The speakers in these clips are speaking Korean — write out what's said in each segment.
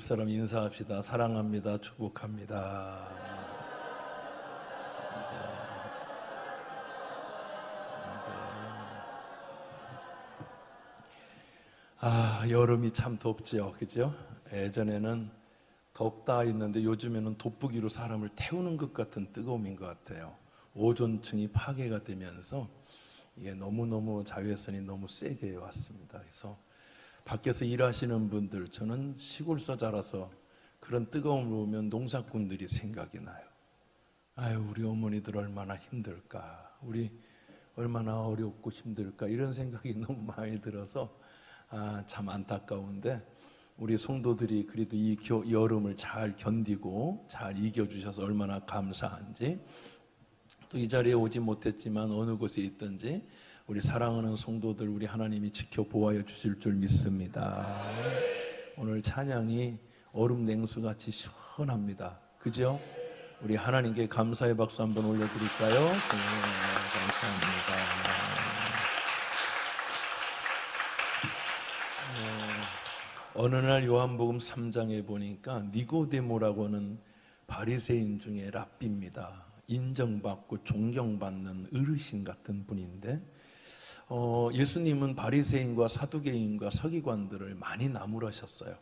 집사람 인사합시다. 사랑합니다. 축복합니다. 여름이 참 덥지요, 그죠? 예전에는 덥다 했는데 요즘에는 돋보기로 사람을 태우는 것 같은 뜨거움인 것 같아요. 오존층이 파괴가 되면서 이게 너무너무 자외선이 너무 세게 왔습니다. 그래서 밖에서 일하시는 분들, 저는 시골서 자라서 그런 뜨거움을 보면 농사꾼들이 생각이 나요. 아유, 우리 어머니들 얼마나 힘들까, 우리 얼마나 어렵고 힘들까, 이런 생각이 너무 많이 들어서 참 안타까운데, 우리 성도들이 그래도 이 여름을 잘 견디고 잘 이겨주셔서 얼마나 감사한지, 또 이 자리에 오지 못했지만 어느 곳에 있든지 우리 사랑하는 성도들, 우리 하나님이 지켜보아여 주실 줄 믿습니다. 오늘 찬양이 얼음 냉수같이 시원합니다. 그죠? 우리 하나님께 감사의 박수 한번 올려드릴까요? 감사합니다. 어느 날 요한복음 3장에 보니까 니고데모라고 하는 바리새인 중에 랍비입니다. 인정받고 존경받는 어르신 같은 분인데, 예수님은 바리새인과 사두개인과 서기관들을 많이 나무라셨어요.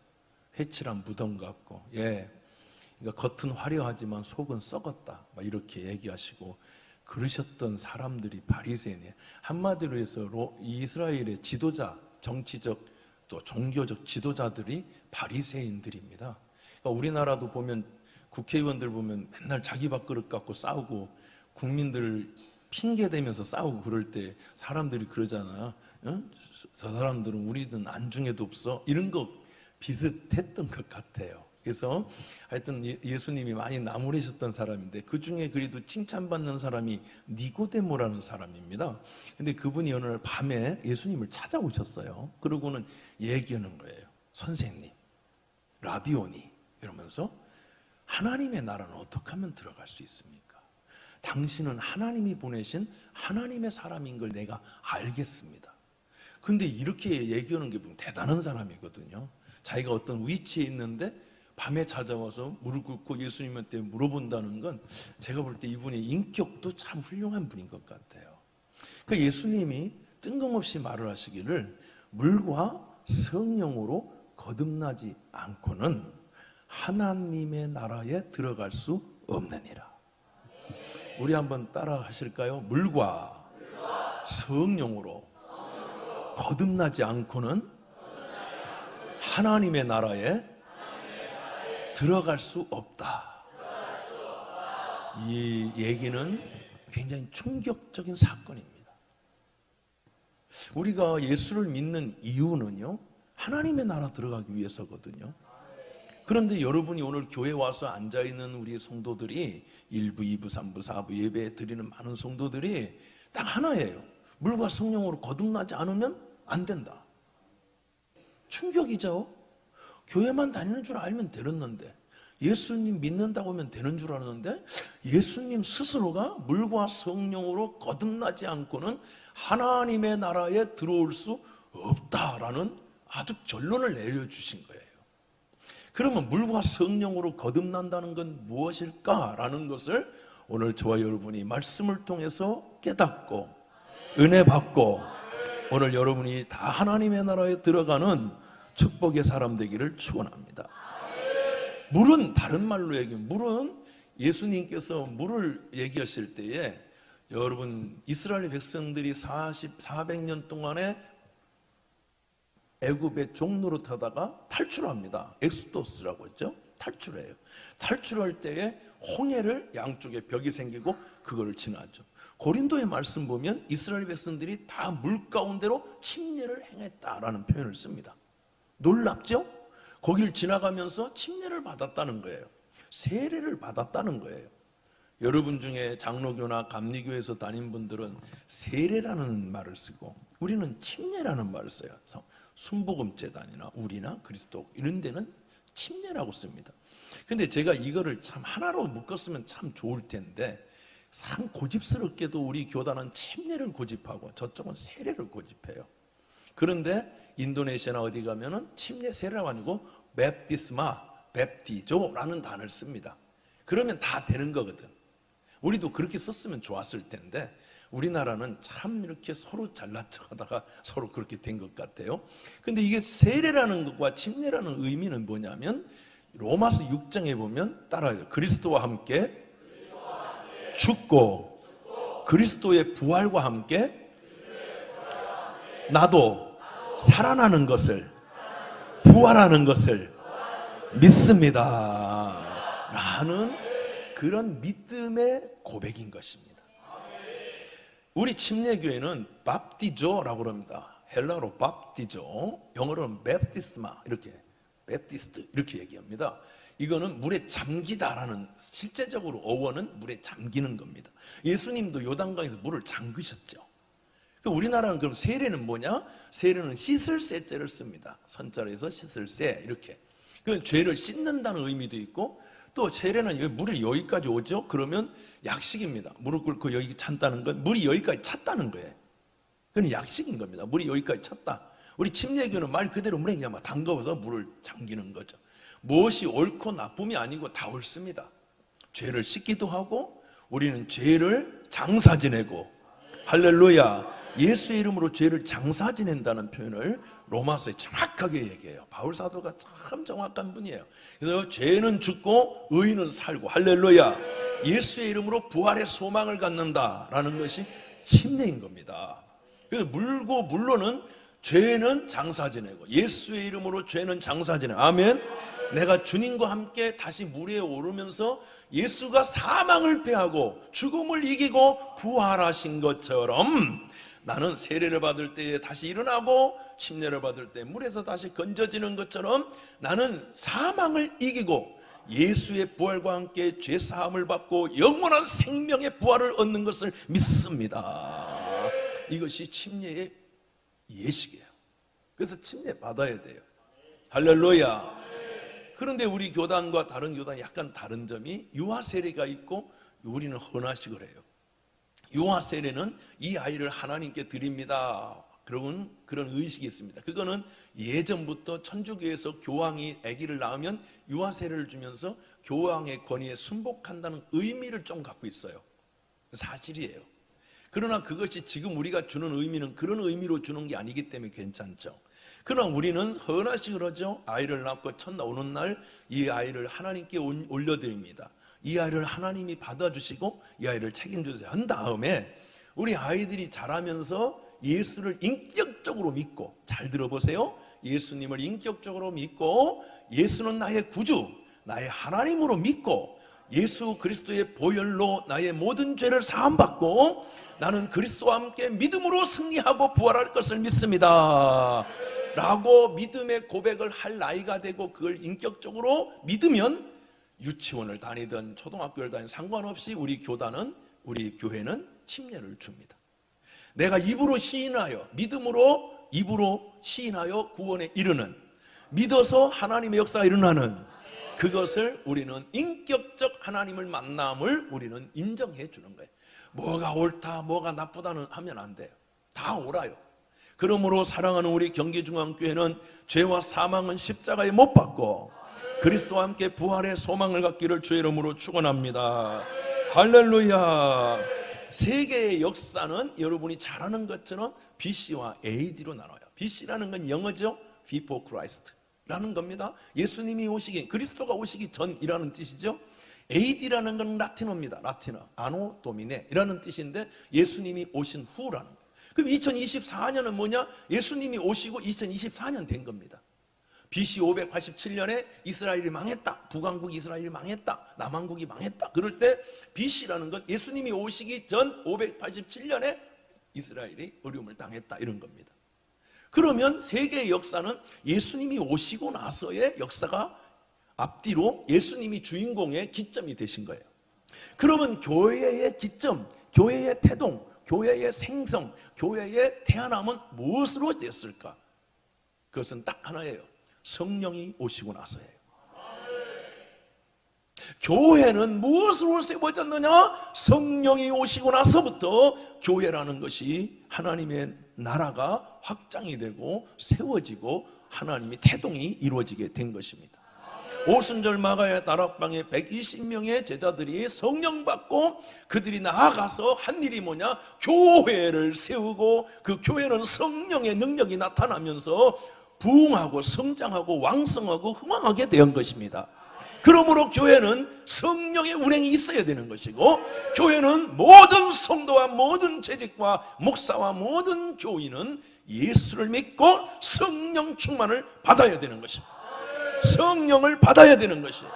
회칠한 무덤 같고, 그러니까 겉은 화려하지만 속은 썩었다, 막 이렇게 얘기하시고 그러셨던 사람들이 바리새인이에요. 한마디로 해서 이스라엘의 지도자, 정치적 또 종교적 지도자들이 바리새인들입니다. 그러니까 우리나라도 보면 국회의원들 보면 맨날 자기 밥그릇 갖고 싸우고 국민들 핑계 대면서 싸우고 그럴 때 사람들이 그러잖아. 저 사람들은 우리는 안중에도 없어. 이런 거 비슷했던 것 같아요. 그래서 하여튼 예수님이 많이 나무라셨던 사람인데, 그 중에 그래도 칭찬받는 사람이 니고데모라는 사람입니다. 근데 그분이 어느 날 밤에 예수님을 찾아오셨어요. 그러고는 얘기하는 거예요. 선생님, 라비오니, 이러면서 하나님의 나라는 어떻게 하면 들어갈 수 있습니까? 당신은 하나님이 보내신 하나님의 사람인 걸 내가 알겠습니다. 근데 이렇게 얘기하는 게 대단한 사람이거든요. 자기가 어떤 위치에 있는데 밤에 찾아와서 무릎 꿇고 예수님한테 물어본다는 건 제가 볼 때 이분의 인격도 참 훌륭한 분인 것 같아요. 그 예수님이 뜬금없이 말을 하시기를, 물과 성령으로 거듭나지 않고는 하나님의 나라에 들어갈 수 없느니라. 우리 한번 따라 하실까요? 물과 성령으로 거듭나지 않고는 하나님의 나라에 들어갈 수 없다. 이 얘기는 굉장히 충격적인 사건입니다. 우리가 예수를 믿는 이유는요, 하나님의 나라 들어가기 위해서거든요. 그런데 여러분이 오늘 교회 와서 앉아있는 우리 성도들이 1부, 2부, 3부, 4부 예배 드리는 많은 성도들이 딱 하나예요. 물과 성령으로 거듭나지 않으면 안 된다. 충격이죠. 교회만 다니는 줄 알면 되는데, 예수님 믿는다고 하면 되는 줄 알았는데, 예수님 스스로가 물과 성령으로 거듭나지 않고는 하나님의 나라에 들어올 수 없다라는 아주 결론을 내려주신 거예요. 그러면 물과 성령으로 거듭난다는 건 무엇일까라는 것을 오늘 저와 여러분이 말씀을 통해서 깨닫고 은혜 받고, 오늘 여러분이 다 하나님의 나라에 들어가는 축복의 사람 되기를 축원합니다. 물은 다른 말로 얘기하면, 물은 예수님께서 물을 얘기하실 때에, 여러분 이스라엘 백성들이 400년 동안에 애굽의 종노릇하다가 탈출합니다. 엑소더스라고 했죠. 탈출해요. 탈출할 때에 홍해를 양쪽에 벽이 생기고 그거를 지나죠. 고린도의 말씀 보면 이스라엘 백성들이 다 물 가운데로 침례를 행했다라는 표현을 씁니다. 놀랍죠? 거길 지나가면서 침례를 받았다는 거예요. 세례를 받았다는 거예요. 여러분 중에 장로교나 감리교에서 다닌 분들은 세례라는 말을 쓰고, 우리는 침례라는 말을 써요. 순복음재단이나 우리나 그리스도 이런 데는 침례라고 씁니다. 근데 제가 이거를 참 하나로 묶었으면 참 좋을 텐데, 참 고집스럽게도 우리 교단은 침례를 고집하고 저쪽은 세례를 고집해요. 그런데 인도네시아나 어디 가면은 침례 세례가 아니고 베프티스마, 뵙티조라는 단어를 씁니다. 그러면 다 되는 거거든. 우리도 그렇게 썼으면 좋았을 텐데 우리나라는 참 이렇게 서로 잘난 척하다가 서로 그렇게 된 것 같아요. 근데 이게 세례라는 것과 침례라는 의미는 뭐냐면 로마서 6장에 보면 따라요. 그리스도와 함께 죽고 그리스도의 부활과 함께 나도 살아나는 것을 부활하는 것을 믿습니다 라는 그런 믿음의 고백인 것입니다. 우리 침례교회는 밥티조라고 합니다. 헬라어로 밥티조, 영어로는 베프티스마, 이렇게 베프티스트 이렇게 얘기합니다. 이거는 물에 잠기다라는, 실제적으로 어원은 물에 잠기는 겁니다. 예수님도 요단강에서 물을 잠그셨죠. 우리나라는 그럼 세례는 뭐냐? 세례는 씻을 세자를 씁니다. 선자로에서 씻을 세, 이렇게. 그 죄를 씻는다는 의미도 있고, 또 세례는 물이 여기까지 오죠? 그러면 약식입니다. 무릎 꿇고 여기 찬다는 건 물이 여기까지 찼다는 거예요. 그건 약식인 겁니다. 물이 여기까지 찼다. 우리 침례교는 말 그대로 물에 그냥 막 담가서 물을 잠기는 거죠. 무엇이 옳고 나쁨이 아니고 다 옳습니다. 죄를 씻기도 하고 우리는 죄를 장사 지내고, 할렐루야, 예수의 이름으로 죄를 장사 지낸다는 표현을 로마서에 정확하게 얘기해요. 바울 사도가 참 정확한 분이에요. 그래서 죄는 죽고 의인은 살고, 할렐루야, 예수의 이름으로 부활의 소망을 갖는다라는 것이 침례인 겁니다. 그래서 물로는 죄는 장사 지내고 예수의 이름으로 죄는 장사 지내. 아멘. 내가 주님과 함께 다시 물 위에 오르면서 예수가 사망을 패하고 죽음을 이기고 부활하신 것처럼 나는 세례를 받을 때에 다시 일어나고 침례를 받을 때 물에서 다시 건져지는 것처럼 나는 사망을 이기고 예수의 부활과 함께 죄 사함을 받고 영원한 생명의 부활을 얻는 것을 믿습니다. 이것이 침례의 예식이에요. 그래서 침례 받아야 돼요. 할렐루야. 그런데 우리 교단과 다른 교단이 약간 다른 점이 유아 세례가 있고 우리는 헌화식을 해요. 유아 세례는 이 아이를 하나님께 드립니다. 그런 의식이 있습니다. 그거는 예전부터 천주교에서 교황이 아기를 낳으면 유아 세례를 주면서 교황의 권위에 순복한다는 의미를 좀 갖고 있어요. 사실이에요. 그러나 그것이 지금 우리가 주는 의미는 그런 의미로 주는 게 아니기 때문에 괜찮죠. 그러나 우리는 헌화식을 하죠. 아이를 낳고 첫 나오는 날 이 아이를 하나님께 올려드립니다. 이 아이를 하나님이 받아주시고 이 아이를 책임져주세요 한 다음에 우리 아이들이 자라면서 예수를 인격적으로 믿고, 잘 들어보세요, 예수님을 인격적으로 믿고 예수는 나의 구주, 나의 하나님으로 믿고 예수 그리스도의 보혈로 나의 모든 죄를 사함받고 나는 그리스도와 함께 믿음으로 승리하고 부활할 것을 믿습니다 라고 믿음의 고백을 할 나이가 되고 그걸 인격적으로 믿으면 유치원을 다니든 초등학교를 다니든 상관없이 우리 교회는 침례를 줍니다. 내가 입으로 시인하여, 믿음으로 입으로 시인하여 구원에 이르는, 믿어서 하나님의 역사가 일어나는 그것을 우리는 인격적 하나님을 만남을 우리는 인정해 주는 거예요. 뭐가 옳다 뭐가 나쁘다는 하면 안 돼요. 다 옳아요. 그러므로 사랑하는 우리 경기중앙교회는 죄와 사망은 십자가에 못 박고 그리스도와 함께 부활의 소망을 갖기를 주의 이름으로 축원합니다. 할렐루야. 세계의 역사는 여러분이 잘 아는 것처럼 BC와 AD로 나눠요. BC라는 건 영어죠. Before Christ 라는 겁니다. 예수님이 오시기, 그리스도가 오시기 전이라는 뜻이죠. AD라는 건 라틴어입니다. 라틴어, 아노 도미네라는 뜻인데 예수님이 오신 후라는 거예요. 그럼 2024년은 뭐냐? 예수님이 오시고 2024년 된 겁니다. BC 587년에 이스라엘이 망했다. 북왕국 이스라엘이 망했다. 남왕국이 망했다. 그럴 때 BC라는 건 예수님이 오시기 전 587년에 이스라엘이 어려움을 당했다, 이런 겁니다. 그러면 세계의 역사는 예수님이 오시고 나서의 역사가 앞뒤로 예수님이 주인공의 기점이 되신 거예요. 그러면 교회의 기점, 교회의 태동, 교회의 생성, 교회의 태어남은 무엇으로 됐을까? 그것은 딱 하나예요. 성령이 오시고 나서예요. 교회는 무엇으로 세워졌느냐? 성령이 오시고 나서부터 교회라는 것이 하나님의 나라가 확장이 되고 세워지고 하나님의 태동이 이루어지게 된 것입니다. 오순절 마가야 다락방에 120명의 제자들이 성령 받고 그들이 나아가서 한 일이 뭐냐? 교회를 세우고 그 교회는 성령의 능력이 나타나면서 부흥하고 성장하고 왕성하고 흥왕하게 된 것입니다. 그러므로 교회는 성령의 운행이 있어야 되는 것이고, 교회는 모든 성도와 모든 재직과 목사와 모든 교인은 예수를 믿고 성령 충만을 받아야 되는 것입니다. 성령을 받아야 되는 것이에요.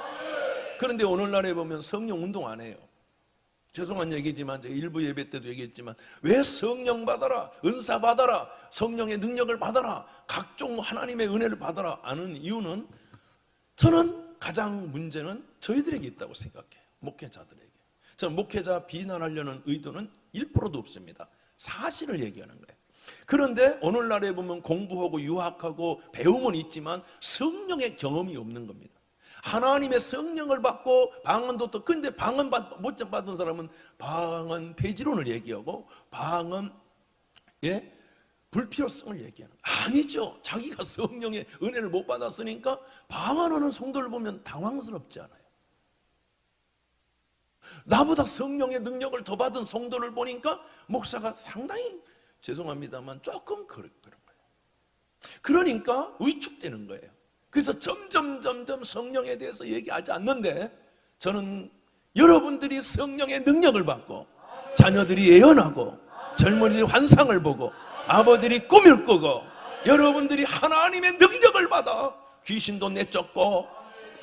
그런데 오늘날에 보면 성령 운동 안 해요. 죄송한 얘기지만 제가 일부 예배 때도 얘기했지만, 왜 성령 받아라, 은사 받아라, 성령의 능력을 받아라, 각종 하나님의 은혜를 받아라 하는 이유는, 저는 가장 문제는 저희들에게 있다고 생각해요. 목회자들에게. 저는 목회자 비난하려는 의도는 1%도 없습니다. 사실을 얘기하는 거예요. 그런데 오늘날에 보면 공부하고 유학하고 배움은 있지만 성령의 경험이 없는 겁니다. 하나님의 성령을 받고 방언도 또, 근데 방언 못 받은 사람은 방언 폐지론을 얘기하고 방언 불필요성을 얘기하는 거예요. 아니죠. 자기가 성령의 은혜를 못 받았으니까 방언하는 성도를 보면 당황스럽지 않아요. 나보다 성령의 능력을 더 받은 성도를 보니까 목사가 상당히, 죄송합니다만 조금 그런 거예요. 그러니까 위축되는 거예요. 그래서 점점 성령에 대해서 얘기하지 않는데, 저는 여러분들이 성령의 능력을 받고 자녀들이 예언하고 젊은이들이 환상을 보고 아버들이 꿈을 꾸고 여러분들이 하나님의 능력을 받아 귀신도 내쫓고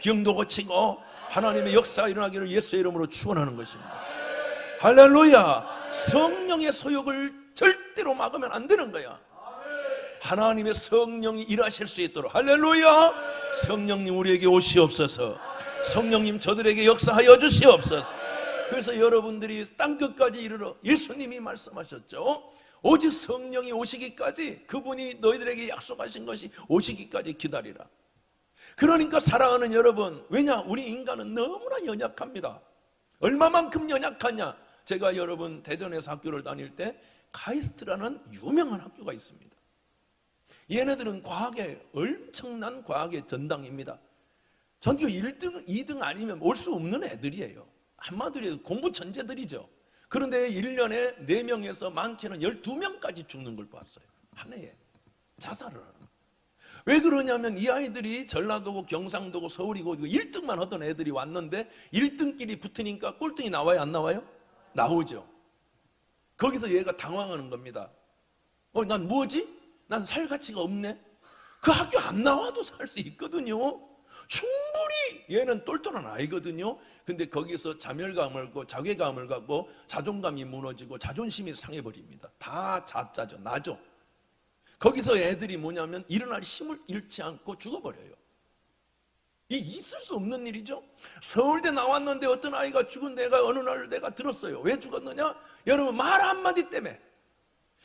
병도 고치고 하나님의 역사가 일어나기를 예수의 이름으로 축원하는 것입니다. 할렐루야. 성령의 소욕을 절대로 막으면 안 되는 거야. 하나님의 성령이 일하실 수 있도록, 할렐루야. 성령님 우리에게 오시옵소서. 성령님 저들에게 역사하여 주시옵소서. 그래서 여러분들이 땅끝까지 이르러, 예수님이 말씀하셨죠. 오직 성령이 오시기까지, 그분이 너희들에게 약속하신 것이 오시기까지 기다리라. 그러니까 사랑하는 여러분, 왜냐? 우리 인간은 너무나 연약합니다. 얼마만큼 연약하냐? 제가 여러분 대전에서 학교를 다닐 때 카이스트라는 유명한 학교가 있습니다. 얘네들은 과학의 엄청난 과학의 전당입니다. 전교 1등, 2등 아니면 올 수 없는 애들이에요. 한마디로 공부 천재들이죠. 그런데 1년에 4명에서 많게는 12명까지 죽는 걸 봤어요. 한 해에 자살을 하는. 왜 그러냐면 이 아이들이 전라도고 경상도고 서울이고 1등만 하던 애들이 왔는데 1등끼리 붙으니까 꼴등이 나와요, 안 나와요? 나오죠. 거기서 얘가 당황하는 겁니다. 난 뭐지? 난 살 가치가 없네. 그 학교 안 나와도 살 수 있거든요. 충분히 얘는 똘똘한 아이거든요. 근데 거기서 자멸감을 갖고 자괴감을 갖고 자존감이 무너지고 자존심이 상해버립니다. 다 자짜죠. 나죠. 거기서 애들이 뭐냐면 일어날 힘을 잃지 않고 죽어버려요. 이 있을 수 없는 일이죠. 서울대 나왔는데 어떤 아이가 죽은 데가 어느 날 내가 들었어요. 왜 죽었느냐? 여러분, 말 한마디 때문에.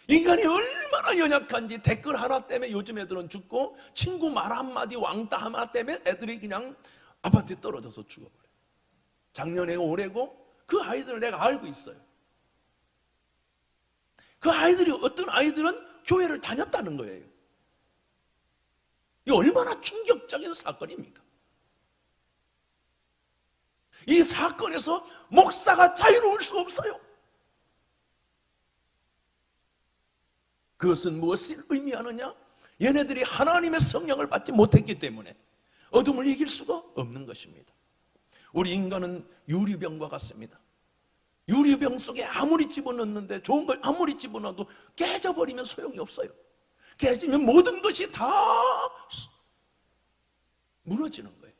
인간이 얼마나 연약한지 댓글 하나 때문에 요즘 애들은 죽고, 친구 말 한마디 왕따 하나 때문에 애들이 그냥 아파트에 떨어져서 죽어버려요. 작년에 올해고 그 아이들을 내가 알고 있어요. 그 아이들이, 어떤 아이들은 교회를 다녔다는 거예요. 이 얼마나 충격적인 사건입니까? 이 사건에서 목사가 자유로울 수 없어요. 그것은 무엇을 의미하느냐? 얘네들이 하나님의 성령을 받지 못했기 때문에 어둠을 이길 수가 없는 것입니다. 우리 인간은 유리병과 같습니다. 유리병 속에 아무리 집어넣는데, 좋은 걸 아무리 집어넣어도 깨져버리면 소용이 없어요. 깨지면 모든 것이 다 무너지는 거예요.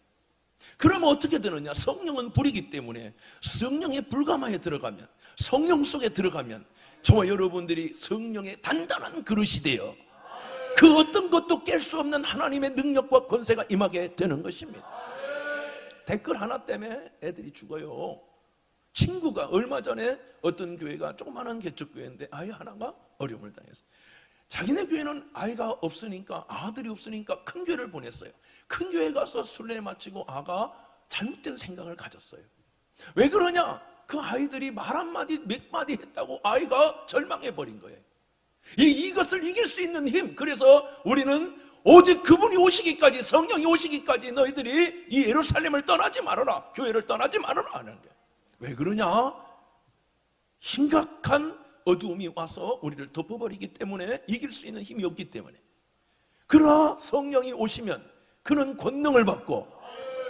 그러면 어떻게 되느냐? 성령은 불이기 때문에 성령의 불가마에 들어가면, 성령 속에 들어가면 저와 여러분들이 성령의 단단한 그릇이 되어 그 어떤 것도 깰 수 없는 하나님의 능력과 권세가 임하게 되는 것입니다. 댓글 하나 때문에 애들이 죽어요. 친구가 얼마 전에 어떤 교회가 조그마한 개척교회인데 아이 하나가 어려움을 당했어요. 자기네 교회는 아이가 없으니까, 아들이 없으니까 큰 교회를 보냈어요. 큰 교회 가서 순례 마치고 아가 잘못된 생각을 가졌어요. 왜 그러냐? 그 아이들이 말 한마디 몇 마디 했다고 아이가 절망해버린 거예요. 이것을 이길 수 있는 힘, 그래서 우리는 오직 그분이 오시기까지, 성령이 오시기까지 너희들이 이 예루살렘을 떠나지 말아라, 교회를 떠나지 말아라 하는 게. 왜 그러냐? 심각한 어두움이 와서 우리를 덮어버리기 때문에, 이길 수 있는 힘이 없기 때문에. 그러나 성령이 오시면 그는 권능을 받고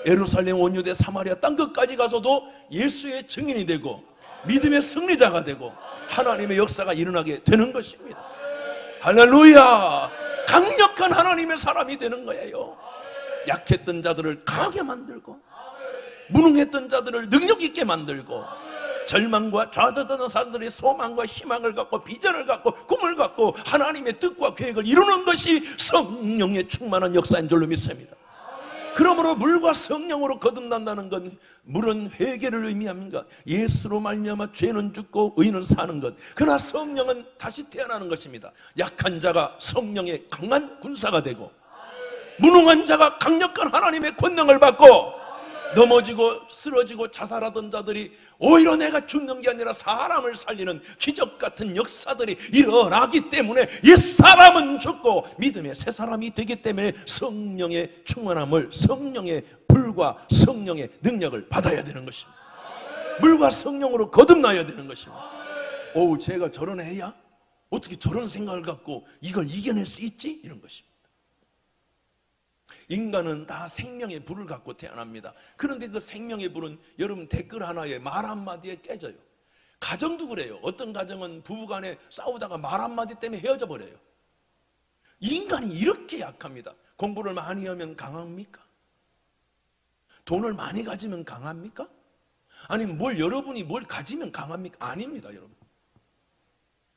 예루살렘, 온 유대, 사마리아 땅끝까지 가서도 예수의 증인이 되고 믿음의 승리자가 되고 하나님의 역사가 일어나게 되는 것입니다. 할렐루야! 강력한 하나님의 사람이 되는 거예요. 약했던 자들을 강하게 만들고, 무능했던 자들을 능력 있게 만들고, 절망과 좌절하는 사람들이 소망과 희망을 갖고 비전을 갖고 꿈을 갖고 하나님의 뜻과 계획을 이루는 것이 성령의 충만한 역사인 줄로 믿습니다. 그러므로 물과 성령으로 거듭난다는 건 물은 회개를 의미합니다. 예수로 말미암아 죄는 죽고 의는 사는 것. 그러나 성령은 다시 태어나는 것입니다. 약한 자가 성령의 강한 군사가 되고, 무능한 자가 강력한 하나님의 권능을 받고, 넘어지고 쓰러지고 자살하던 자들이 오히려 내가 죽는 게 아니라 사람을 살리는 기적 같은 역사들이 일어나기 때문에 옛사람은 죽고 믿음의 새 사람이 되기 때문에 성령의 충만함을, 성령의 불과 성령의 능력을 받아야 되는 것입니다. 물과 성령으로 거듭나야 되는 것입니다. 오, 제가 저런 애야? 어떻게 저런 생각을 갖고 이걸 이겨낼 수 있지? 이런 것입니다. 인간은 다 생명의 불을 갖고 태어납니다. 그런데 그 생명의 불은 여러분 댓글 하나에, 말 한마디에 깨져요. 가정도 그래요. 어떤 가정은 부부간에 싸우다가 말 한마디 때문에 헤어져 버려요. 인간이 이렇게 약합니다. 공부를 많이 하면 강합니까? 돈을 많이 가지면 강합니까? 아니면 여러분이 뭘 가지면 강합니까? 아닙니다, 여러분.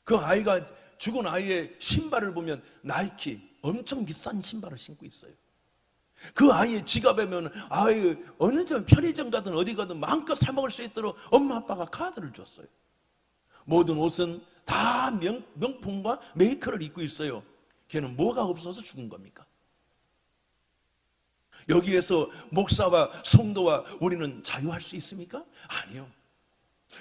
그 아이가, 죽은 아이의 신발을 보면 나이키 엄청 비싼 신발을 신고 있어요. 그 아이의 지갑에면 어느 점 편의점 가든 어디 가든 마음껏 사 먹을 수 있도록 엄마 아빠가 카드를 줬어요. 모든 옷은 다 명품과 메이커를 입고 있어요. 걔는 뭐가 없어서 죽은 겁니까? 여기에서 목사와 성도와 우리는 자유할 수 있습니까? 아니요.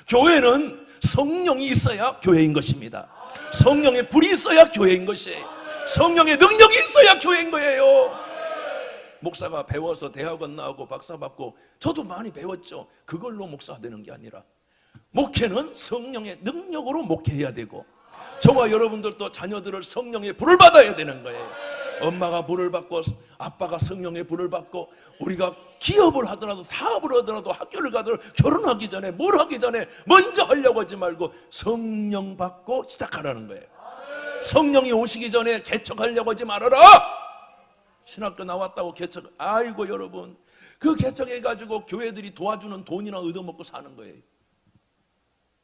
교회는 성령이 있어야 교회인 것입니다. 성령의 불이 있어야 교회인 것이에요. 성령의 능력이 있어야 교회인 거예요. 목사가 배워서 대학원 나오고 박사 받고, 저도 많이 배웠죠. 그걸로 목사가 되는 게 아니라 목회는 성령의 능력으로 목회해야 되고, 저와 여러분들도 자녀들을 성령의 불을 받아야 되는 거예요. 엄마가 불을 받고 아빠가 성령의 불을 받고, 우리가 기업을 하더라도 사업을 하더라도 학교를 가더라도 결혼하기 전에 뭘 하기 전에 먼저 하려고 하지 말고 성령 받고 시작하라는 거예요. 성령이 오시기 전에 개척하려고 하지 말아라. 신학교 나왔다고 개척, 아이고 여러분, 그 개척해가지고 교회들이 도와주는 돈이나 얻어먹고 사는 거예요.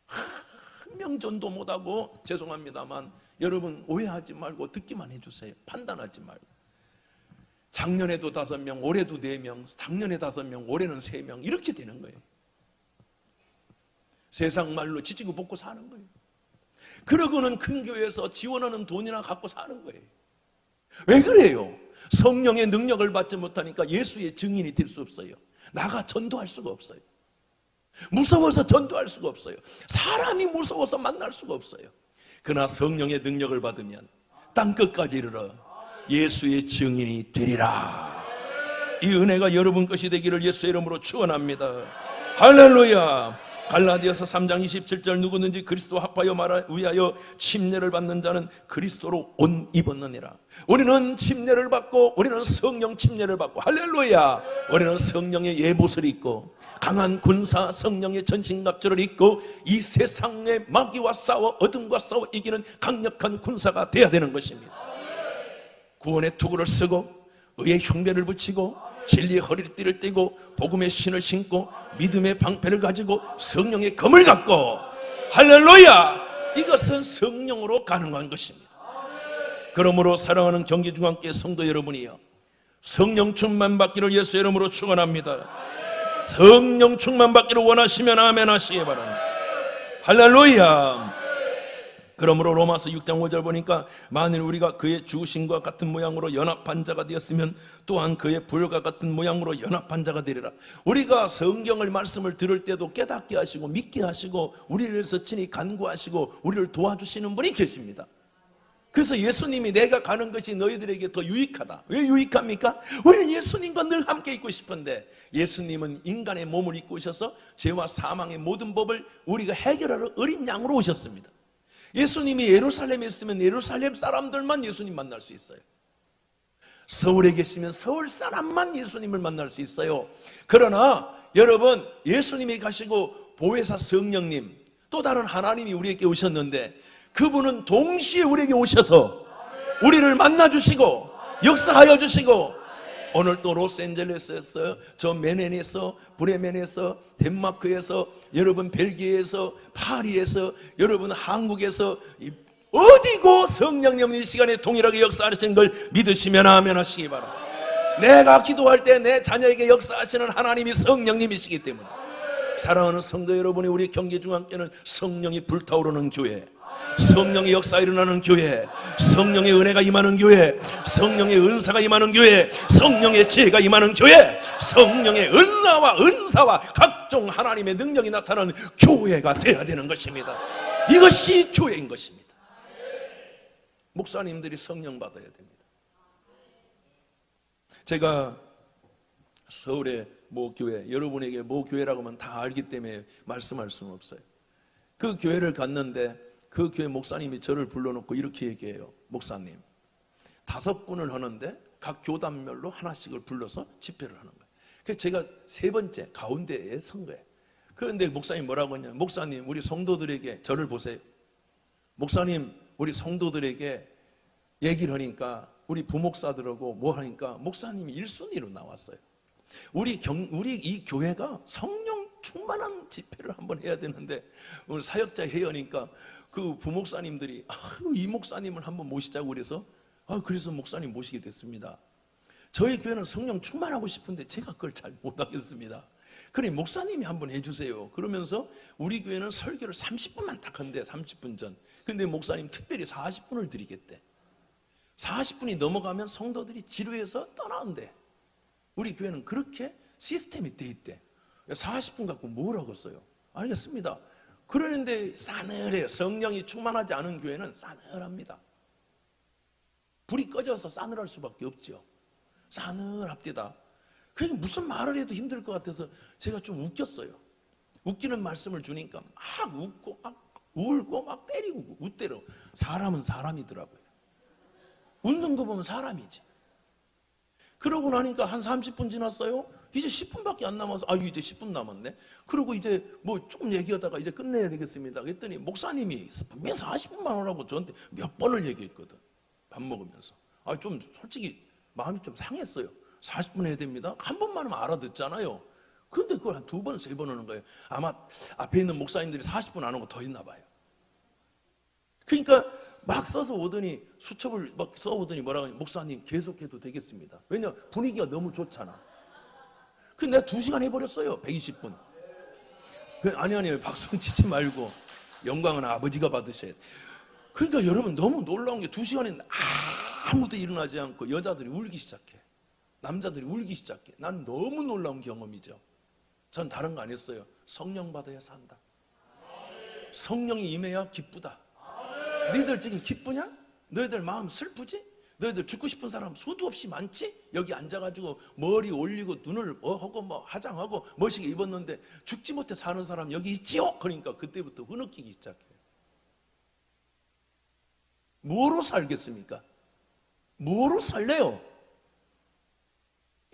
한 명 전도 못하고, 죄송합니다만 여러분 오해하지 말고 듣기만 해주세요. 판단하지 말고. 작년에도 5명, 올해도 4명, 작년에 5명, 올해는 3명, 이렇게 되는 거예요. 세상 말로 지지고 볶고 사는 거예요. 그러고는 큰 교회에서 지원하는 돈이나 갖고 사는 거예요. 왜 그래요? 성령의 능력을 받지 못하니까 예수의 증인이 될 수 없어요. 나가 전도할 수가 없어요. 무서워서 전도할 수가 없어요. 사람이 무서워서 만날 수가 없어요. 그러나 성령의 능력을 받으면 땅끝까지 이르러 예수의 증인이 되리라. 이 은혜가 여러분 것이 되기를 예수의 이름으로 축원합니다. 할렐루야. 갈라디아서 3장 27절, 누구든지 그리스도 합하여 위하여 침례를 받는 자는 그리스도로 옷 입었느니라. 우리는 침례를 받고, 우리는 성령 침례를 받고, 할렐루야, 우리는 성령의 예봇을 입고 강한 군사 성령의 전신갑주를 입고 이 세상의 마귀와 싸워 어둠과 싸워 이기는 강력한 군사가 되어야 되는 것입니다. 구원의 투구를 쓰고 의의 흉배를 붙이고 진리의 허리띠를 띠고 복음의 신을 신고 믿음의 방패를 가지고 성령의 검을 갖고, 할렐루야, 이것은 성령으로 가능한 것입니다. 그러므로 사랑하는 경기중앙교회 성도 여러분이요, 성령 충만 받기를 예수의 이름으로 축원합니다. 성령 충만 받기를 원하시면 아멘 하시기 바랍니다. 할렐루야. 그러므로 로마서 6장 5절 보니까 만일 우리가 그의 죽으심과 같은 모양으로 연합한 자가 되었으면 또한 그의 부활과 같은 모양으로 연합한 자가 되리라. 우리가 성경을 말씀을 들을 때도 깨닫게 하시고 믿게 하시고 우리를 위해서 친히 간구하시고 우리를 도와주시는 분이 계십니다. 그래서 예수님이 내가 가는 것이 너희들에게 더 유익하다. 왜 유익합니까? 왜 예수님과 늘 함께 있고 싶은데, 예수님은 인간의 몸을 입고 오셔서 죄와 사망의 모든 법을 우리가 해결하러 어린 양으로 오셨습니다. 예수님이 예루살렘에 있으면 예루살렘 사람들만 예수님 만날 수 있어요. 서울에 계시면 서울 사람만 예수님을 만날 수 있어요. 그러나 여러분, 예수님이 가시고 보혜사 성령님, 또 다른 하나님이 우리에게 오셨는데, 그분은 동시에 우리에게 오셔서 우리를 만나주시고 역사하여 주시고, 오늘 또 로스앤젤레스에서, 저 메넨에서, 브레멘에서, 덴마크에서, 여러분 벨기에에서, 파리에서, 여러분 한국에서, 어디고 성령님 이 시간에 동일하게 역사하시는 걸 믿으시면 아멘 하시기 바랍니다. 내가 기도할 때 내 자녀에게 역사하시는 하나님이 성령님이시기 때문에, 사랑하는 성도 여러분이, 우리 경기중앙교회는 성령이 불타오르는 교회, 성령의 역사 일어나는 교회, 성령의 은혜가 임하는 교회, 성령의 은사가 임하는 교회, 성령의 지혜가 임하는 교회, 성령의 은나와 은사와 각종 하나님의 능력이 나타나는 교회가 되어야 되는 것입니다. 이것이 교회인 것입니다. 목사님들이 성령 받아야 됩니다. 제가 서울의 모 교회, 여러분에게 모 교회라고 하면 다 알기 때문에 말씀할 수는 없어요. 그 교회를 갔는데 그 교회 목사님이 저를 불러놓고 이렇게 얘기해요. 목사님, 5분을 하는데 각 교단별로 하나씩을 불러서 집회를 하는 거예요. 그래서 제가 3번째 가운데에 선 거예요. 그런데 목사님 뭐라고 하냐, 목사님 우리 성도들에게, 저를 보세요, 목사님 우리 성도들에게 얘기를 하니까, 우리 부목사들하고 뭐 하니까 목사님이 1순위로 나왔어요. 우리 이 교회가 성령 충만한 집회를 한번 해야 되는데, 오늘 사역자 회의하니까 그 부목사님들이 이 목사님을 한번 모시자고 그래서 그래서 목사님 모시게 됐습니다. 저희 교회는 성령 충만하고 싶은데 제가 그걸 잘 못하겠습니다. 그래 목사님이 한번 해주세요. 그러면서 우리 교회는 설교를 30분만 딱 한대, 30분 전. 근데 목사님 특별히 40분을 드리겠대. 40분이 넘어가면 성도들이 지루해서 떠나는데, 우리 교회는 그렇게 시스템이 돼 있대. 40분 갖고 뭘 하겠어요? 알겠습니다. 그러는데 싸늘해요. 성령이 충만하지 않은 교회는 싸늘합니다. 불이 꺼져서 싸늘할 수밖에 없죠. 싸늘합디다. 그게 무슨 말을 해도 힘들 것 같아서 제가 좀 웃겼어요. 웃기는 말씀을 주니까 막 웃고 막 울고 막 때리고 웃대로. 사람은 사람이더라고요. 웃는 거 보면 사람이지. 그러고 나니까 한 30분 지났어요. 이제 10분밖에 안 남아서 이제 10분 남았네. 그리고 이제 뭐 조금 얘기하다가 이제 끝내야 되겠습니다. 그랬더니 목사님이 분명히 40분만 오라고 저한테 몇 번을 얘기했거든. 밥 먹으면서. 좀 솔직히 마음이 좀 상했어요. 40분 해야 됩니다. 한 번만 하면 알아듣잖아요. 근데 그걸 한 2번, 3번 하는 거예요. 아마 앞에 있는 목사님들이 40분 안 하고 더 있나 봐요. 그러니까 막 써서 오더니, 수첩을 막 써오더니 뭐라고 하냐, 목사님 계속해도 되겠습니다. 왜냐, 분위기가 너무 좋잖아. 근데 내가 2시간 해버렸어요. 120분. 아니 박수 치지 말고 영광은 아버지가 받으셔야 돼. 그러니까 여러분 너무 놀라운 게, 2시간에 아무도 일어나지 않고 여자들이 울기 시작해, 남자들이 울기 시작해. 난 너무 놀라운 경험이죠. 전 다른 거 안 했어요. 성령 받아야 산다. 성령이 임해야 기쁘다. 너희들 지금 기쁘냐? 너희들 마음 슬프지? 너희들 죽고 싶은 사람 수도 없이 많지? 여기 앉아가지고 머리 올리고 눈을 하고 뭐 화장하고 멋있게 입었는데 죽지 못해 사는 사람 여기 있지요? 그러니까 그때부터 흐느끼기 시작해요. 뭐로 살겠습니까? 뭐로 살래요?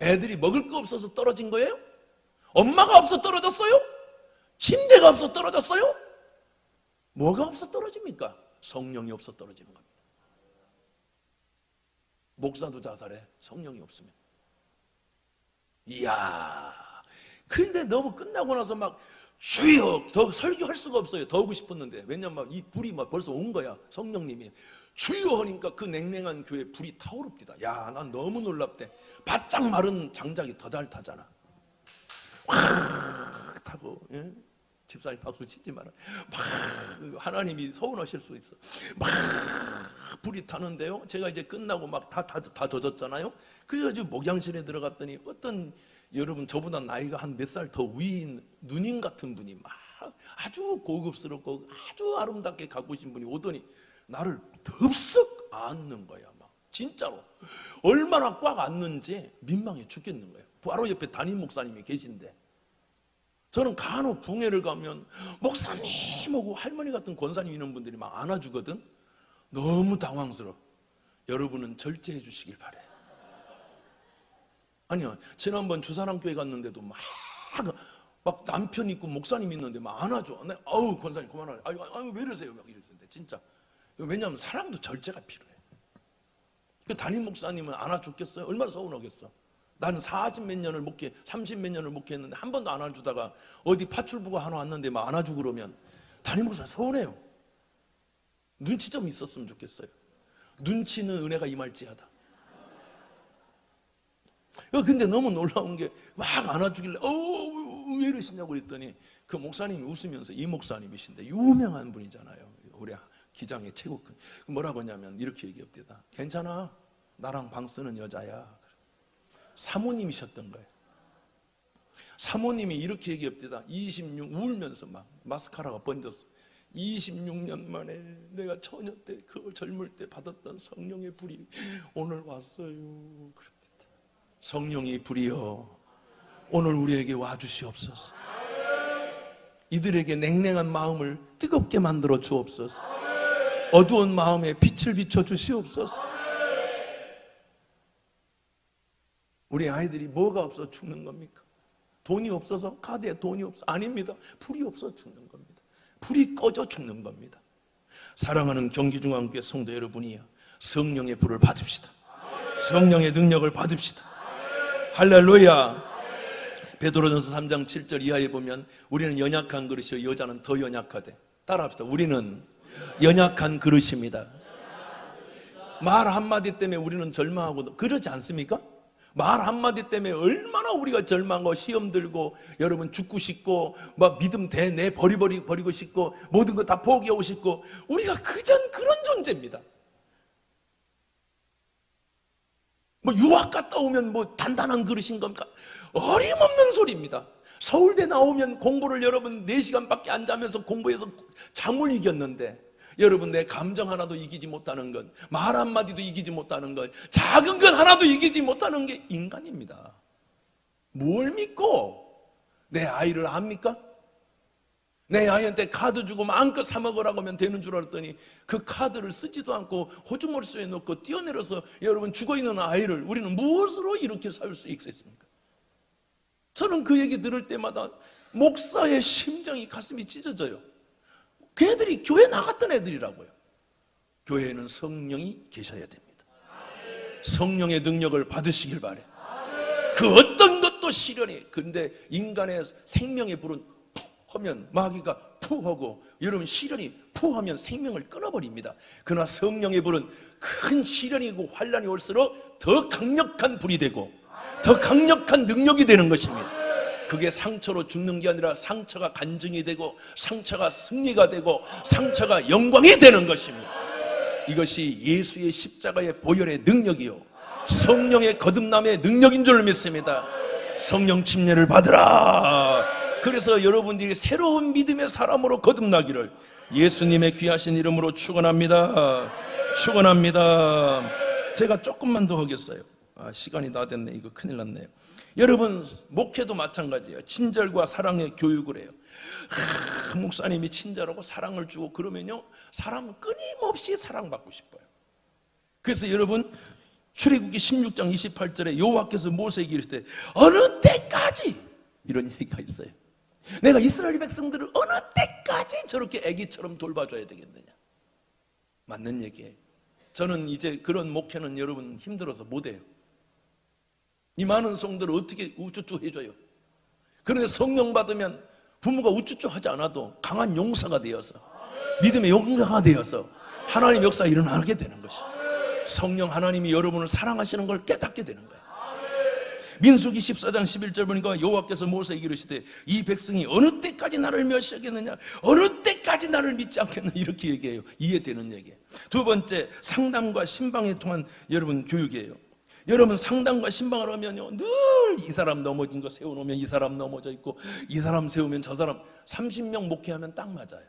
애들이 먹을 거 없어서 떨어진 거예요? 엄마가 없어 떨어졌어요? 침대가 없어 떨어졌어요? 뭐가 없어 떨어집니까? 성령이 없어 떨어지는 겁니다. 목사도 자살해, 성령이 없으면. 이야, 근데 너무 끝나고 나서 막 주여, 더 설교할 수가 없어요. 더 오고 싶었는데. 왜냐면 이 불이 막 벌써 온 거야. 성령님이 주여 하니까 그 냉랭한 교회 불이 타오릅니다. 야, 난 너무 놀랍대. 바짝 마른 장작이 더 잘 타잖아. 확 타고, 예? 집사님 박수 치지 마라. 막 하나님이 서운하실 수 있어. 막 불이 타는데요. 제가 이제 끝나고 막 다 젖었잖아요. 그래가지고 목양실에 들어갔더니 어떤, 여러분 저보다 나이가 한 몇 살 더 위인 누님 같은 분이 막 아주 고급스럽고 아주 아름답게 갖고 오신 분이 오더니 나를 덥석 앉는 거야. 막 진짜로 얼마나 꽉 앉는지 민망해 죽겠는 거예요. 바로 옆에 담임 목사님이 계신데, 저는 간혹 붕해를 가면 목사님하고 할머니 같은 권사님 있는 분들이 막 안아주거든. 너무 당황스러워. 여러분은 절제해 주시길 바래. 아니요, 지난번 주사랑교회 갔는데도 막 남편 있고 목사님 있는데 막 안아줘. 아우 권사님 그만하래. 아유 왜 이러세요? 막 이랬는데 진짜. 왜냐하면 사랑도 절제가 필요해. 그 담임 목사님은 안아줬겠어요? 얼마나 서운하겠어. 나는 40몇 년을 목회, 30몇 년을 목회했는데 한 번도 안아주다가 어디 파출부가 하나 왔는데 막 안아주고 그러면 담임 목사 서운해요. 눈치 좀 있었으면 좋겠어요. 눈치는 은혜가 임할지어다. 근데 너무 놀라운 게 막 안아주길래 왜 이러시냐고 그랬더니 그 목사님이 웃으면서, 이 목사님이신데 유명한 분이잖아요. 우리 기장의 최고 큰, 뭐라고 하냐면 이렇게 얘기합니다. 괜찮아, 나랑 방 쓰는 여자야. 사모님이셨던 거예요. 사모님이 이렇게 얘기합니다. 울면서 막 마스카라가 번졌어. 26년 만에 내가 처녀 때, 그 젊을 때 받았던 성령의 불이 오늘 왔어요. 그럽니다. 성령의 불이여, 오늘 우리에게 와주시옵소서. 이들에게 냉랭한 마음을 뜨겁게 만들어 주옵소서. 어두운 마음에 빛을 비춰 주시옵소서. 우리 아이들이 뭐가 없어 죽는 겁니까? 돈이 없어서? 카드에 돈이 없어? 아닙니다. 불이 없어 죽는 겁니다. 불이 꺼져 죽는 겁니다. 사랑하는 경기중앙교회 성도 여러분이여, 성령의 불을 받읍시다. 성령의 능력을 받읍시다. 할렐루야. 베드로전서 3장 7절 이하에 보면 우리는 연약한 그릇이요 여자는 더 연약하대. 따라합시다. 우리는 연약한 그릇입니다. 말 한마디 때문에 우리는 절망하고 그러지 않습니까? 말 한마디 때문에 얼마나 우리가 절망하고 시험 들고 여러분 죽고 싶고 막 믿음 내 버리고 싶고 모든 거 다 포기하고 싶고, 우리가 그전 그런 존재입니다. 뭐 유학 갔다 오면 뭐 단단한 그릇인 겁니까? 어림없는 소리입니다. 서울대 나오면 공부를 여러분 4시간밖에 안 자면서 공부해서 잠을 이겼는데, 여러분 내 감정 하나도 이기지 못하는 것, 말 한마디도 이기지 못하는 것, 작은 것 하나도 이기지 못하는 게 인간입니다. 뭘 믿고 내 아이를 압니까? 내 아이한테 카드 주고 마음껏 사 먹으라고 하면 되는 줄 알았더니 그 카드를 쓰지도 않고 호주머니에 넣고 뛰어내려서 여러분 죽어있는 아이를 우리는 무엇으로 이렇게 살 수 있겠습니까? 저는 그 얘기 들을 때마다 목사의 심장이 가슴이 찢어져요. 그 애들이 교회 나갔던 애들이라고요. 교회에는 성령이 계셔야 됩니다. 성령의 능력을 받으시길 바래. 그 어떤 것도 시련이. 근데 인간의 생명의 불은 푸 하면 마귀가 푸 하고, 여러분 시련이 푸 하면 생명을 끊어버립니다. 그러나 성령의 불은 큰 시련이고 환란이 올수록 더 강력한 불이 되고 더 강력한 능력이 되는 것입니다. 그게 상처로 죽는 게 아니라 상처가 간증이 되고 상처가 승리가 되고 상처가 영광이 되는 것입니다. 이것이 예수의 십자가의 보혈의 능력이요 성령의 거듭남의 능력인 줄 믿습니다. 성령 침례를 받으라. 그래서 여러분들이 새로운 믿음의 사람으로 거듭나기를 예수님의 귀하신 이름으로 축원합니다. 축원합니다. 제가 조금만 더 하겠어요. 시간이 다 됐네. 이거 큰일 났네요. 여러분 목회도 마찬가지예요. 친절과 사랑의 교육을 해요. 목사님이 친절하고 사랑을 주고 그러면요 사람은 끊임없이 사랑받고 싶어요. 그래서 여러분 출애굽기 16장 28절에 여호와께서 모세에게 이르시되 어느 때까지, 이런 얘기가 있어요. 내가 이스라엘 백성들을 어느 때까지 저렇게 애기처럼 돌봐줘야 되겠느냐. 맞는 얘기예요. 저는 이제 그런 목회는 여러분 힘들어서 못해요. 이 많은 성도를 어떻게 우쭈쭈 해줘요. 그런데 성령 받으면 부모가 우쭈쭈 하지 않아도 강한 용사가 되어서 믿음의 용사가 되어서 하나님 역사 일어나게 되는 것이, 성령 하나님이 여러분을 사랑하시는 걸 깨닫게 되는 거예요. 민수기 14장 11절 보니까 여호와께서 모세에게 이르시되 이 백성이 어느 때까지 나를 멸시하겠느냐, 어느 때까지 나를 믿지 않겠느냐, 이렇게 얘기해요. 이해되는 얘기예요. 두 번째, 상담과 신방에 통한 여러분 교육이에요. 여러분 상담과 신방을 하면요 늘 이 사람 넘어진 거 세워놓으면 이 사람 넘어져 있고, 이 사람 세우면 저 사람, 30명 목회하면 딱 맞아요.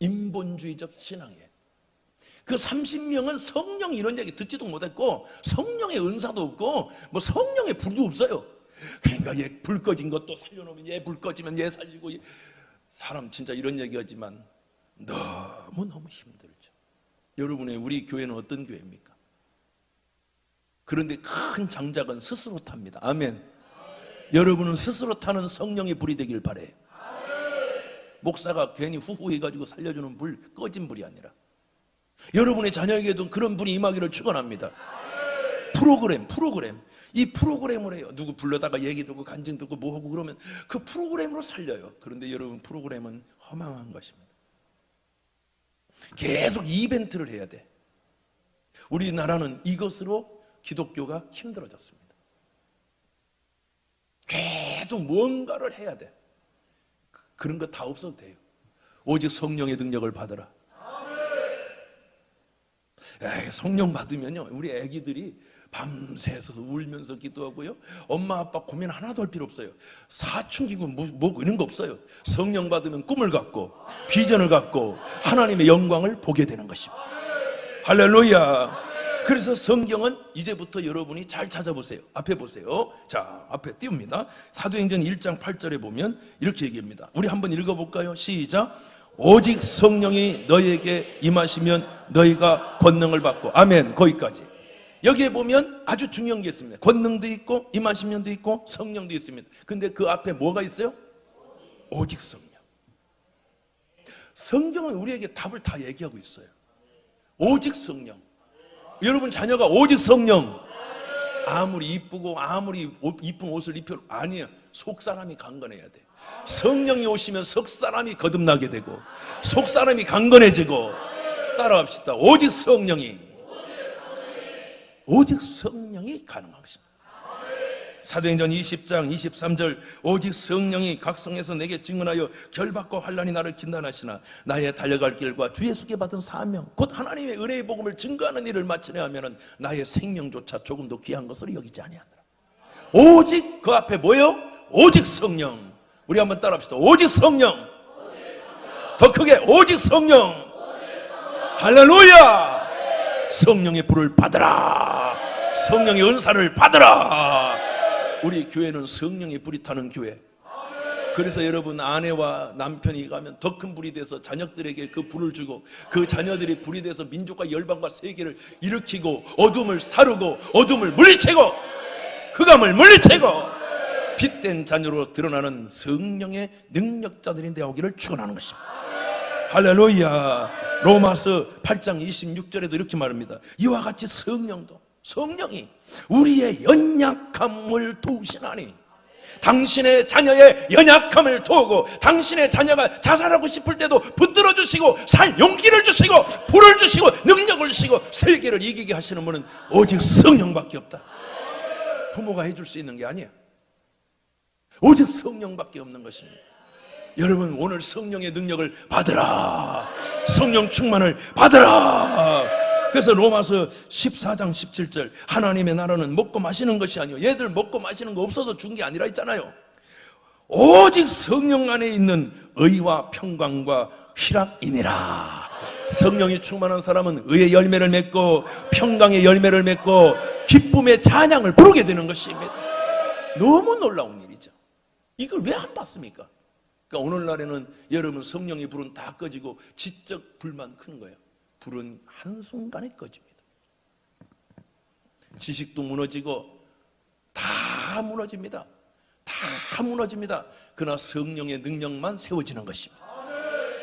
인본주의적 신앙이에요. 그 30명은 성령 이런 얘기 듣지도 못했고 성령의 은사도 없고 뭐 성령의 불도 없어요. 그러니까 얘 불 꺼진 것도 살려놓으면 얘 불 꺼지면 얘 살리고, 사람 진짜 이런 얘기하지만 너무너무 힘들죠. 여러분의 우리 교회는 어떤 교회입니까? 그런데 큰 장작은 스스로 탑니다. 아멘. 여러분은 스스로 타는 성령의 불이 되길 바래요. 목사가 괜히 후후해가지고 살려주는 불, 꺼진 불이 아니라 여러분의 자녀에게도 그런 불이 임하기를 축원합니다. 프로그램 이 프로그램을 해요. 누구 불러다가 얘기 듣고 간증 듣고 뭐 하고 그러면 그 프로그램으로 살려요. 그런데 여러분, 프로그램은 허망한 것입니다. 계속 이벤트를 해야 돼. 우리나라는 이것으로 기독교가 힘들어졌습니다. 계속 뭔가를 해야 돼. 그런 거 다 없어도 돼요. 오직 성령의 능력을 받으라. 성령 받으면요, 우리 애기들이 밤새서 울면서 기도하고요, 엄마 아빠 고민 하나도 할 필요 없어요. 사춘기고 뭐 이런 거 없어요. 성령 받으면 꿈을 갖고 비전을 갖고 하나님의 영광을 보게 되는 것입니다. 할렐루야. 그래서 성경은 이제부터 여러분이 잘 찾아보세요. 앞에 보세요. 자, 앞에 띄웁니다. 사도행전 1장 8절에 보면 이렇게 얘기합니다. 우리 한번 읽어볼까요? 시작. 오직 성령이 너희에게 임하시면 너희가 권능을 받고. 아멘. 거기까지. 여기에 보면 아주 중요한 게 있습니다. 권능도 있고 임하시면도 있고 성령도 있습니다. 근데 그 앞에 뭐가 있어요? 오직 성령. 성경은 우리에게 답을 다 얘기하고 있어요. 오직 성령. 여러분 자녀가 오직 성령. 아무리 이쁘고 아무리 이쁜 옷을 입혀, 아니에요. 속사람이 강건해야 돼. 성령이 오시면 속사람이 거듭나게 되고 속사람이 강건해지고. 따라합시다. 오직 성령이 가능한 것입니다. 사도행전 20장 23절, 오직 성령이 각성해서 내게 증언하여 결박과 환난이 나를 긴단하시나 나의 달려갈 길과 주 예수께 받은 사명 곧 하나님의 은혜의 복음을 증거하는 일을 마치려 하면은 나의 생명조차 조금도 귀한 것으로 여기지 아니하노라. 오직 그 앞에 뭐요? 오직 성령. 우리 한번 따라합시다. 오직 성령. 더 크게 오직 성령. 할렐루야. 성령의 불을 받으라. 성령의 은사를 받으라. 우리 교회는 성령의 불이 타는 교회. 그래서 여러분, 아내와 남편이 가면 더 큰 불이 돼서 자녀들에게 그 불을 주고 그 자녀들이 불이 돼서 민족과 열방과 세계를 일으키고 어둠을 사르고 어둠을 물리치고 흑암을 물리치고 빛된 자녀로 드러나는 성령의 능력자들이 되어오기를 축원하는 것입니다. 할렐루야. 로마서 8장 26절에도 이렇게 말합니다. 이와 같이 성령이 우리의 연약함을 도우시나니. 당신의 자녀의 연약함을 도우고 당신의 자녀가 자살하고 싶을 때도 붙들어 주시고 살 용기를 주시고 불을 주시고 능력을 주시고 세계를 이기게 하시는 분은 오직 성령밖에 없다. 부모가 해줄 수 있는 게 아니야. 오직 성령밖에 없는 것입니다. 여러분, 오늘 성령의 능력을 받으라. 성령 충만을 받으라. 그래서 로마서 14장 17절, 하나님의 나라는 먹고 마시는 것이 아니요, 얘들 먹고 마시는 거 없어서 준 게 아니라 있잖아요. 오직 성령 안에 있는 의와 평강과 희락이니라. 성령이 충만한 사람은 의의 열매를 맺고 평강의 열매를 맺고 기쁨의 찬양을 부르게 되는 것입니다. 너무 놀라운 일이죠. 이걸 왜 안 봤습니까? 그러니까 오늘날에는 여러분, 성령의 불은 다 꺼지고 지적 불만 큰 거예요. 불은 한순간에 꺼집니다. 지식도 무너지고 다 무너집니다. 다 무너집니다. 그러나 성령의 능력만 세워지는 것입니다.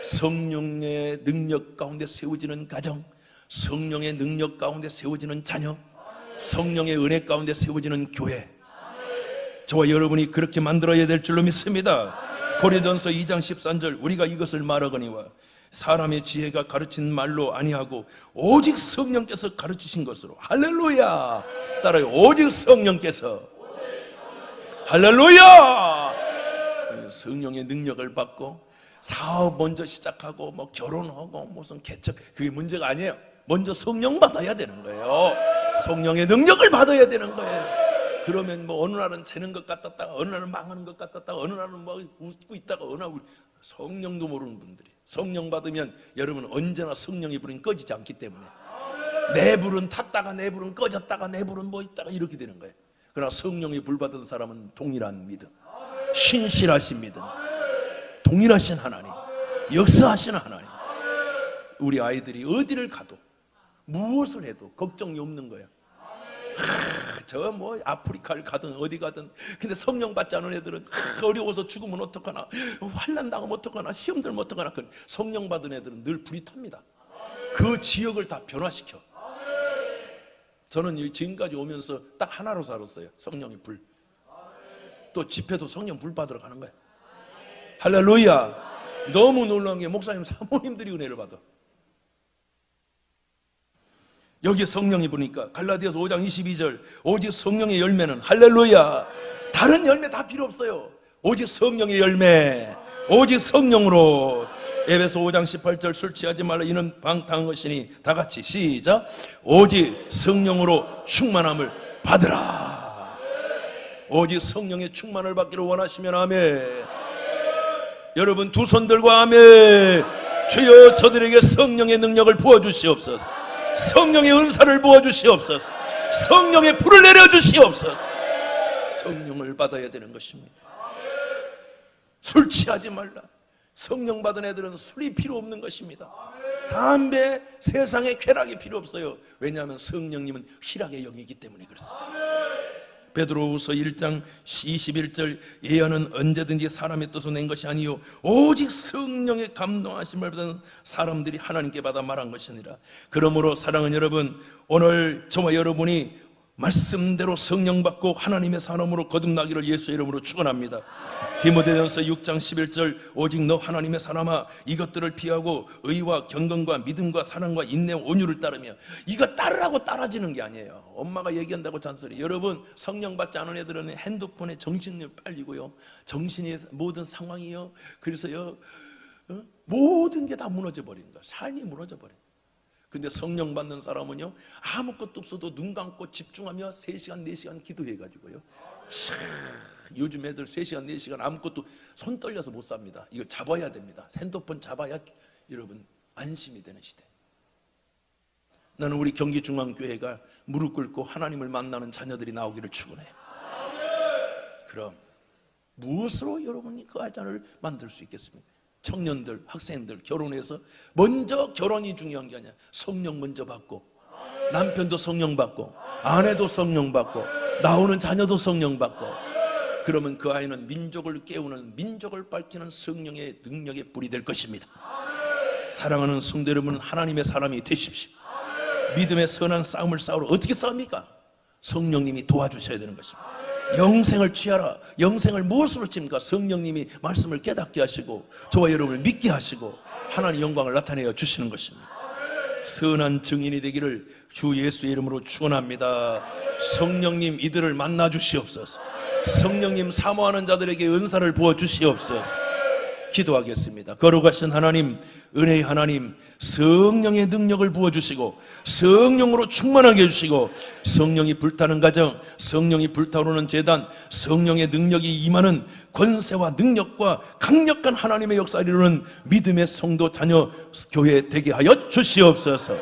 성령의 능력 가운데 세워지는 가정, 성령의 능력 가운데 세워지는 자녀, 성령의 은혜 가운데 세워지는 교회, 저와 여러분이 그렇게 만들어야 될 줄로 믿습니다. 고린도전서 2장 13절, 우리가 이것을 말하거니와 사람의 지혜가 가르친 말로 아니하고 오직 성령께서 가르치신 것으로. 할렐루야. 따라요. 오직 성령께서. 할렐루야. 성령의 능력을 받고 사업 먼저 시작하고 뭐 결혼하고 무슨 개척, 그게 문제가 아니에요. 먼저 성령 받아야 되는 거예요. 성령의 능력을 받아야 되는 거예요. 그러면 뭐 어느 날은 되는 것 같았다가 어느 날은 망하는 것 같았다가 어느 날은 뭐 웃고 있다가 어느 날 성령도 모르는 분들이, 성령 받으면 여러분 언제나 성령의 불은 꺼지지 않기 때문에 내 불은 탔다가 내 불은 꺼졌다가 내 불은 뭐 있다가 이렇게 되는 거예요. 그러나 성령의 불 받은 사람은 동일한 믿음, 신실하신 믿음, 동일하신 하나님, 역사하신 하나님. 우리 아이들이 어디를 가도 무엇을 해도 걱정이 없는 거야. 저 뭐 아프리카를 가든 어디 가든, 근데 성령 받지 않은 애들은 어려워서 죽으면 어떡하나, 환난 당하면 어떡하나, 시험 들면 어떡하나. 성령 받은 애들은 늘 불이 탑니다. 그 지역을 다 변화시켜. 저는 지금까지 오면서 딱 하나로 살았어요. 성령의 불. 또 집회도 성령 불 받으러 가는 거야. 할렐루야. 너무 놀라운 게 목사님 사모님들이 은혜를 받아. 여기에 성령이 보니까 갈라디아서 5장 22절, 오직 성령의 열매는, 할렐루야, 다른 열매 다 필요 없어요. 오직 성령의 열매, 오직 성령으로. 에베소 5장 18절, 술 취하지 말라 이는 방탕한 것이니, 다 같이 시작. 오직 성령으로 충만함을 받으라. 오직 성령의 충만을 받기를 원하시면 아멘. 여러분 두 손 들고 아멘. 주여 저들에게 성령의 능력을 부어주시옵소서. 성령의 은사를 부어주시옵소서. 성령의 불을 내려주시옵소서. 성령을 받아야 되는 것입니다. 술 취하지 말라. 성령 받은 애들은 술이 필요 없는 것입니다. 담배, 세상에 쾌락이 필요 없어요. 왜냐하면 성령님은 희락의 영이기 때문에 그렇습니다. 베드로후서 1장 21절, 예언은 언제든지 사람의 뜻으로 낸 것이 아니요 오직 성령의 감동하심을 받은 사람들이 하나님께 받아 말한 것이니라. 그러므로 사랑하는 여러분, 오늘 저와 여러분이 말씀대로 성령 받고 하나님의 사람으로 거듭나기를 예수의 이름으로 축원합니다. 디모데전서 6장 11절, 오직 너 하나님의 사람아 이것들을 피하고 의와 경건과 믿음과 사랑과 인내와 온유를 따르며. 이거 따르라고 따라지는 게 아니에요. 엄마가 얘기한다고 잔소리. 여러분 성령 받지 않은 애들은 핸드폰에 정신이 빨리고요, 정신이 모든 상황이요, 그래서요 모든 게 다 무너져 버리는 거예요. 삶이 무너져 버려요. 근데 성령 받는 사람은요 아무것도 없어도 눈 감고 집중하며 3시간 4시간 기도해가지고요, 요즘 애들 3시간 4시간 아무것도 손 떨려서 못 삽니다. 이거 잡아야 됩니다. 핸드폰 잡아야 여러분 안심이 되는 시대. 나는 우리 경기중앙교회가 무릎 꿇고 하나님을 만나는 자녀들이 나오기를 축원해요. 그럼 무엇으로 여러분이 그 아자를 만들 수 있겠습니까? 청년들, 학생들 결혼해서 먼저 결혼이 중요한 게 아니야. 성령 먼저 받고, 남편도 성령 받고, 아내도 성령 받고, 나오는 자녀도 성령 받고, 그러면 그 아이는 민족을 깨우는, 민족을 밝히는 성령의 능력의 불이 될 것입니다. 사랑하는 성도 여러분, 하나님의 사람이 되십시오. 믿음의 선한 싸움을 싸우러 어떻게 싸웁니까? 성령님이 도와주셔야 되는 것입니다. 영생을 취하라. 영생을 무엇으로 칩니까? 성령님이 말씀을 깨닫게 하시고 저와 여러분을 믿게 하시고 하나님의 영광을 나타내어 주시는 것입니다. 선한 증인이 되기를 주 예수의 이름으로 축원합니다. 성령님 이들을 만나 주시옵소서. 성령님 사모하는 자들에게 은사를 부어 주시옵소서. 기도하겠습니다. 거룩하신 하나님, 은혜의 하나님, 성령의 능력을 부어주시고 성령으로 충만하게 해주시고 성령이 불타는 가정, 성령이 불타오르는 재단, 성령의 능력이 임하는 권세와 능력과 강력한 하나님의 역사를 이루는 믿음의 성도 자녀 교회 되게 하여 주시옵소서.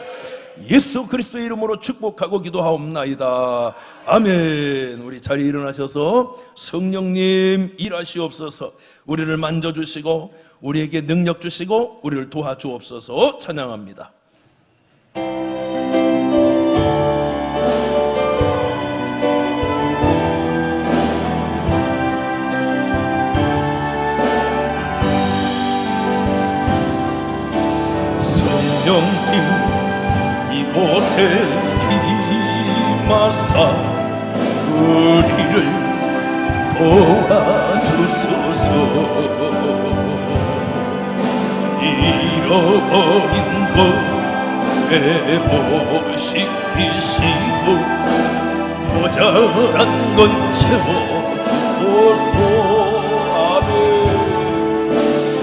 예수 그리스도의 이름으로 축복하고 기도하옵나이다. 아멘. 우리 자리에 일어나셔서 성령님 일하시옵소서. 우리를 만져주시고 우리에게 능력 주시고 우리를 도와주옵소서. 찬양합니다. 성령님 이곳에 임하사 우리를 도와주소서. 잃어버린 것 회복시키시고 모자란 건 채워주소서. 아멘.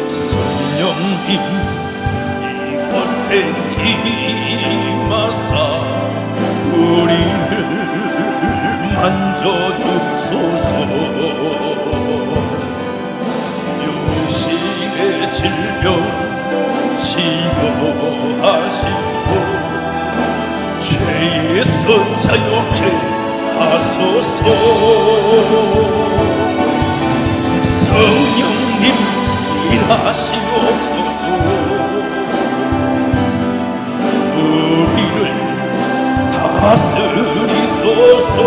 성령님 이곳에 임하사 우리를 만져주소서. 육신의 질병 치료하시고 죄에서 자유케 하소서. 성령님 일하시옵소서. 우리를 다스리소서.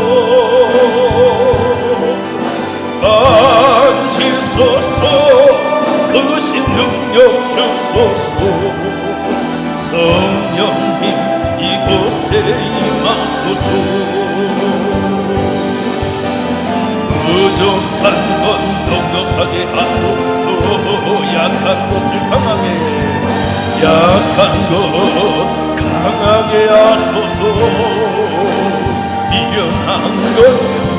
만지소서. 크신 능력 주소서. 성령님 이곳에 임하소서. 부족한 것 넉넉하게 하소서. 약한 것을 강하게, 약한 것 강하게 하소서.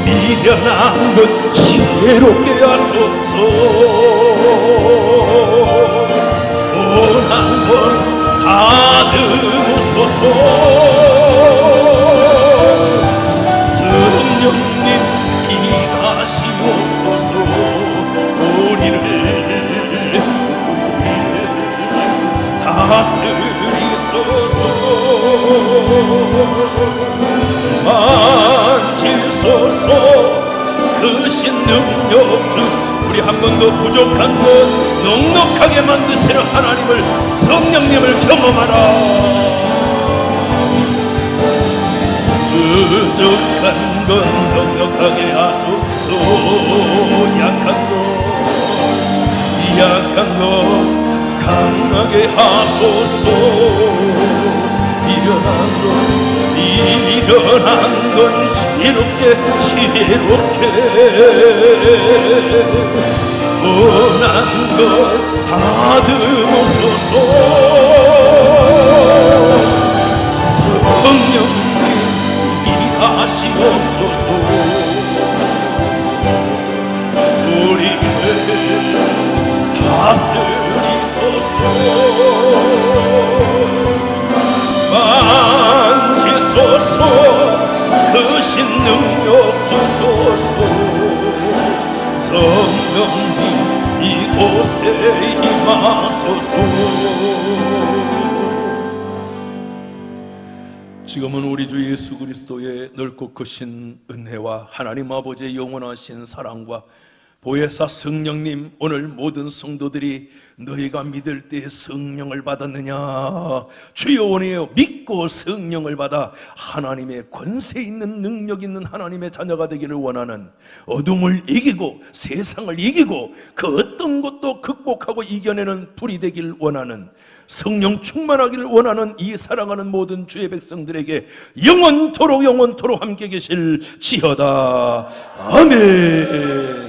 미련한 것 지혜롭게 하소서. 원한 것 다듬으소서. 성령님 일하시옵소서. 우리를 다스리소서. 만지소서. 크신 능력 주 우리 한 번 더 부족한 것 넉넉하게 만드시는 하나님을, 성령님을 경험하라. 부족한 것 넉넉하게 하소서. 약한 것 강하게 하소서. 미련한 건 지혜롭게 원한 것 다듬으소서. 성령님 일하시옵소서. 우리를 다스리소서. 만지소서. 크신 능력 주소서. 성령님 이곳에 임하소서. 지금은 우리 주 예수 그리스도의 넓고 크신 은혜와 하나님 아버지의 영원하신 사랑과 보혜사 성령님, 오늘 모든 성도들이 너희가 믿을 때 성령을 받았느냐? 주여 원해요. 믿고 성령을 받아 하나님의 권세 있는 능력 있는 하나님의 자녀가 되기를 원하는, 어둠을 이기고 세상을 이기고 그 어떤 것도 극복하고 이겨내는 불이 되길 원하는, 성령 충만하기를 원하는 이 사랑하는 모든 주의 백성들에게 영원토록 함께 계실지어다. 아멘.